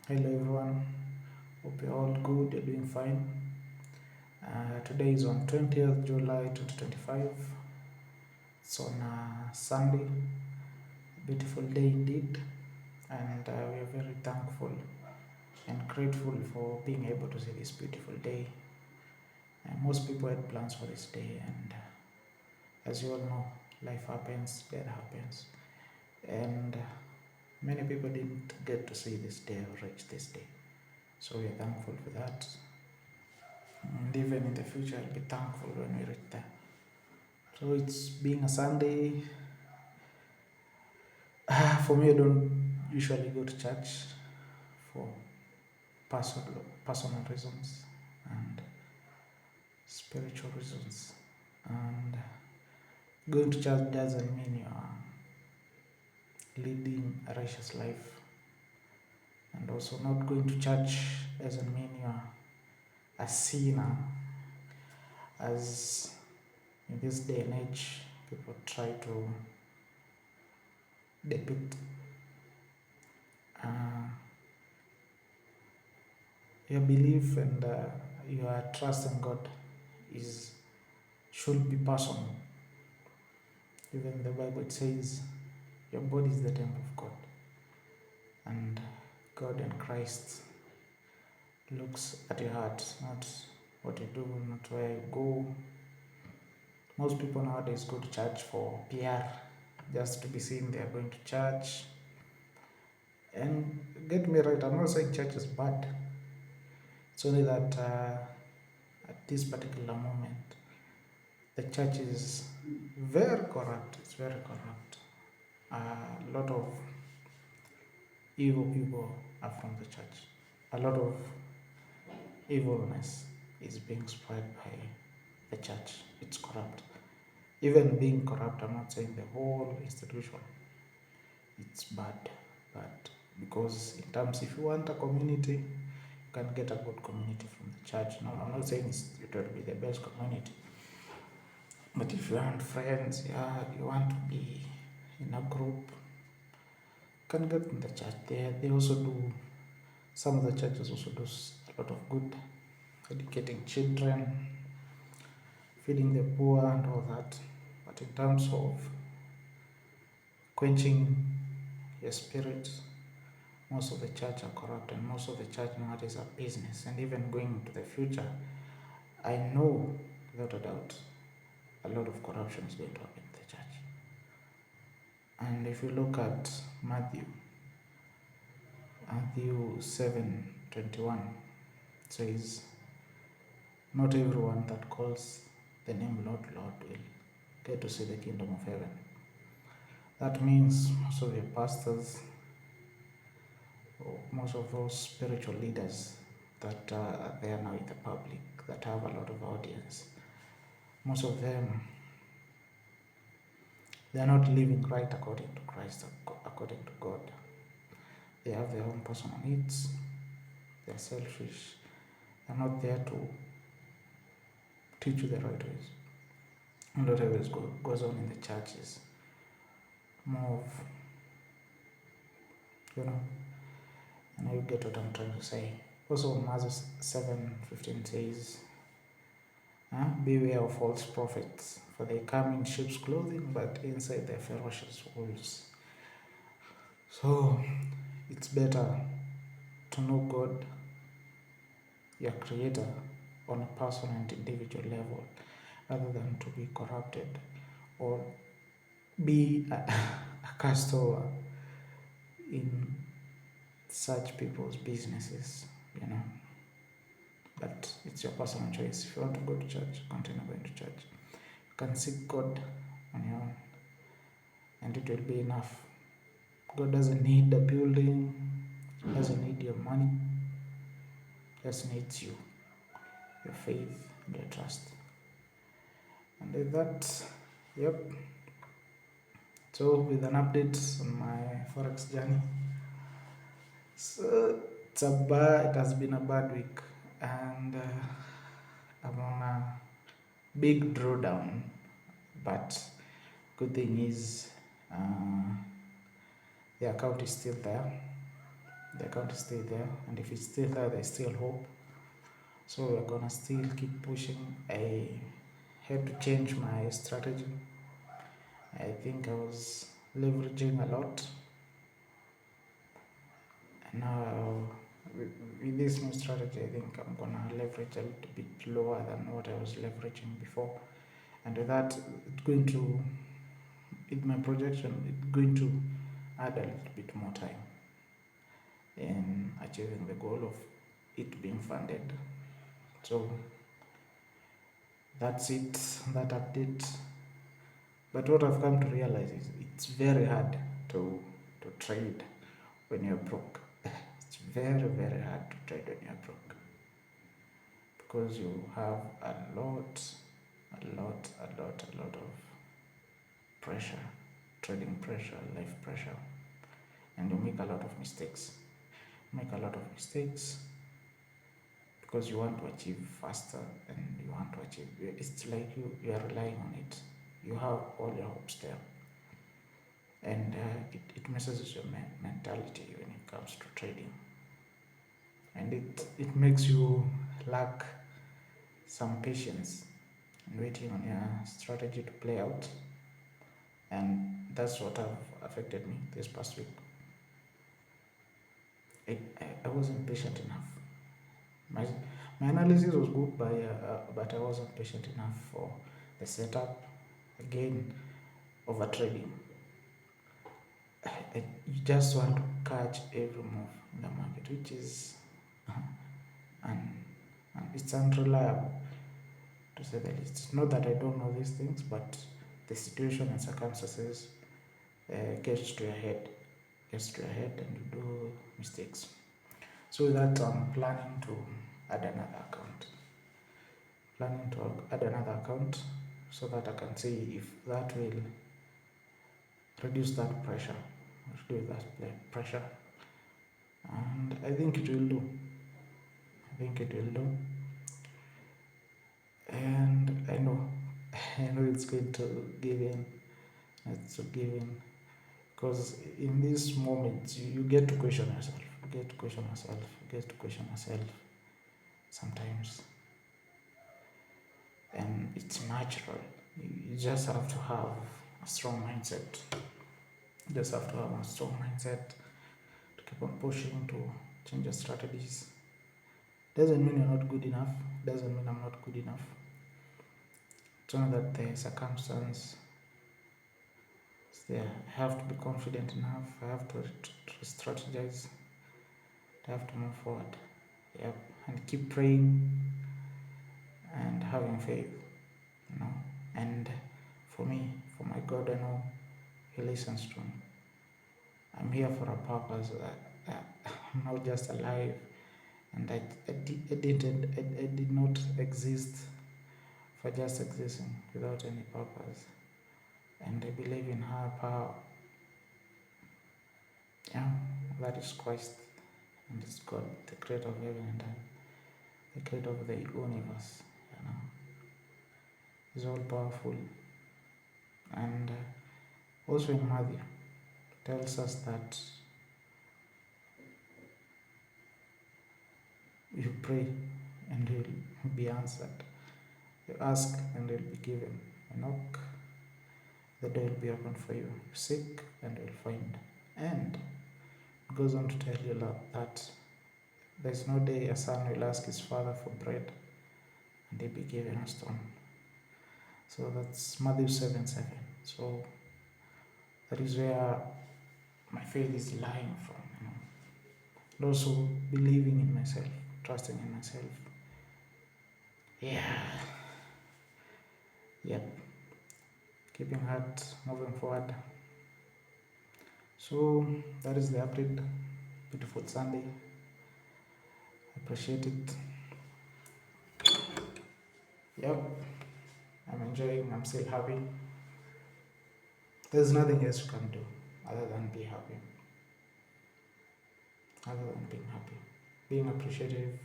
Hello everyone, hope you're all good, you're doing fine. Today is on 20th July 2025. It's on Sunday, a beautiful day indeed, and we are very thankful and grateful for being able to see this beautiful day. Most people had plans for this day, and as you all know, life happens, death happens, and many people didn't get to see this day or reach this day. So we are thankful for that. And even in the future, I'll be thankful when we reach there. So it's being a Sunday. For me, I don't usually go to church for personal reasons and spiritual reasons. And going to church doesn't mean you are leading a righteous life. And also, not going to church doesn't mean you are a sinner, as in this day and age, people try to depict. Your belief and your trust in God is should be personal. Even the Bible says your body is the temple of God, and God and Christ looks at your heart, not what you do, not where you go. Most people nowadays go to church for PR, just to be seen they are going to church. And get me right, I'm not saying church is bad. It's only that at this particular moment, the church is very corrupt. It's very corrupt. A lot of evil people are from the church. A lot of evilness is being spread by the church. It's corrupt. Even being corrupt, I'm not saying the whole institution. It's bad. But because in terms, if you want a community, you can get a good community from the church. No, I'm not saying it will be the best community. But if you want friends, yeah, you want to be in a group, you can get in the church. They also do, some of the churches also do a lot of good, educating children, feeding the poor and all that. But in terms of quenching your spirit, most of the church are corrupt, and most of the church nowadays are business. And even going into the future, I know without a doubt a lot of corruption is going to happen in the church. And if you look at Matthew 7:21 says, not everyone that calls the name Lord, Lord will get to see the kingdom of heaven. That means most of your pastors, or most of those spiritual leaders that are there now in the public, that have a lot of audience, most of them, they are not living right according to Christ, according to God. They have their own personal needs. They're selfish. They're not there to teach you the right ways. And whatever goes on in the church is more of, and you get what I'm trying to say. Also, Matthew 7:15 says, beware of false prophets, for they come in sheep's clothing, but inside they're ferocious wolves. So it's better to know God, your creator, on a personal and individual level, rather than to be corrupted or be a customer in such people's businesses, But it's your personal choice. If you want to go to church, continue going to church. You can seek God on your own, and it will be enough. God doesn't need the building, doesn't need your money, just needs you, your faith, and your trust. And with that, yep. So with an update on my forex journey. So it has been a bad week, and I'm on a big drawdown. But good thing is the account is still there. The account is still there, and if it's still there, there's still hope. So we're gonna still keep pushing. I had to change my strategy. I think I was leveraging a lot. And now with this new strategy, I think I'm gonna leverage a little bit lower than what I was leveraging before. And with that, it's going to, with my projection, it's going to add a little bit more time in achieving the goal of it being funded. So that's it, that update. But what I've come to realize is it's very hard to trade when you're broke. It's very, very hard to trade when you're broke, because you have a lot of pressure, trading pressure, life pressure, and you make a lot of mistakes. Because you want to achieve faster, and you want to achieve, it's like you are relying on it. You have all your hopes there, and it messes with your mentality when it comes to trading, and it makes you lack some patience and waiting on your strategy to play out. And that's what have affected me this past week. I wasn't patient enough. My analysis was good, but I wasn't patient enough for the setup. Again, over trading. You just want to catch every move in the market, which is and it's unreliable, to say the least. It's not that I don't know these things, but the situation and circumstances gets to your head, and you do mistakes. So with that, I'm planning to add another account. So that I can see if that will reduce that pressure, and I think it will do. And I know it's going to give in. Because in these moments you get to question yourself. Sometimes, and it's natural. You just have to have a strong mindset. To keep on pushing, to change your strategies. Doesn't mean you're not good enough. Doesn't mean I'm not good enough. It's only that the circumstance is there. I have to be confident enough. I have to strategize. I have to move forward. Yep. And keep praying and having faith. And for me, for my God, I know He listens to me. I'm here for a purpose. I'm not just alive, and I did not exist for just existing without any purpose. And I believe in higher power. Yeah, that is Christ, and it's God, the creator of heaven and earth, the creator of the universe. He's all powerful. And also in Matthew tells us that you pray and you'll be answered. You ask and you'll be given. You knock, the door will be opened for you. You seek and you'll find. And it goes on to tell you that there's no day a son will ask his father for bread and he'll be given a stone. So that's Matthew 7:7. So that is where my faith is lying from. And also believing in myself, trusting in myself. Yep. Keeping heart moving forward. So that is the update. Beautiful Sunday. Appreciate it. Yep. I'm enjoying. I'm still happy. There's nothing else you can do other than be happy. Being appreciative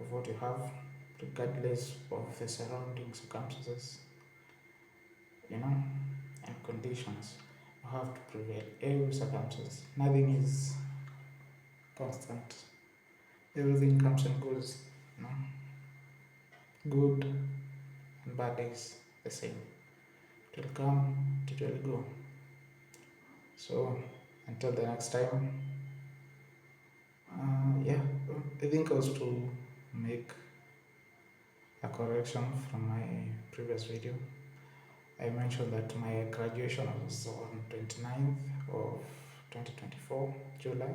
of what you have, regardless of the surrounding circumstances, and conditions. You have to prevail every circumstance. Nothing is constant. Everything comes and goes, you know. Good and bad days the same. It will come, it will go. So until the next time, yeah, I think I was to make a correction from my previous video. I mentioned that my graduation was on 29th of 2024, July,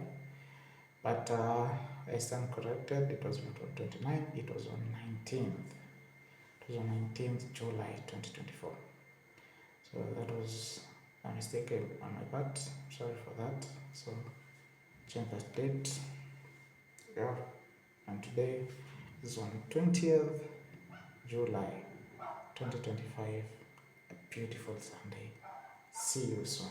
but I stand corrected. It was not on 29th, it was on 19th. It was on 19th July 2024. So that was a mistake on my part. Sorry for that. So change that date. Yeah. And today is on 20th July 2025. A beautiful Sunday. See you soon.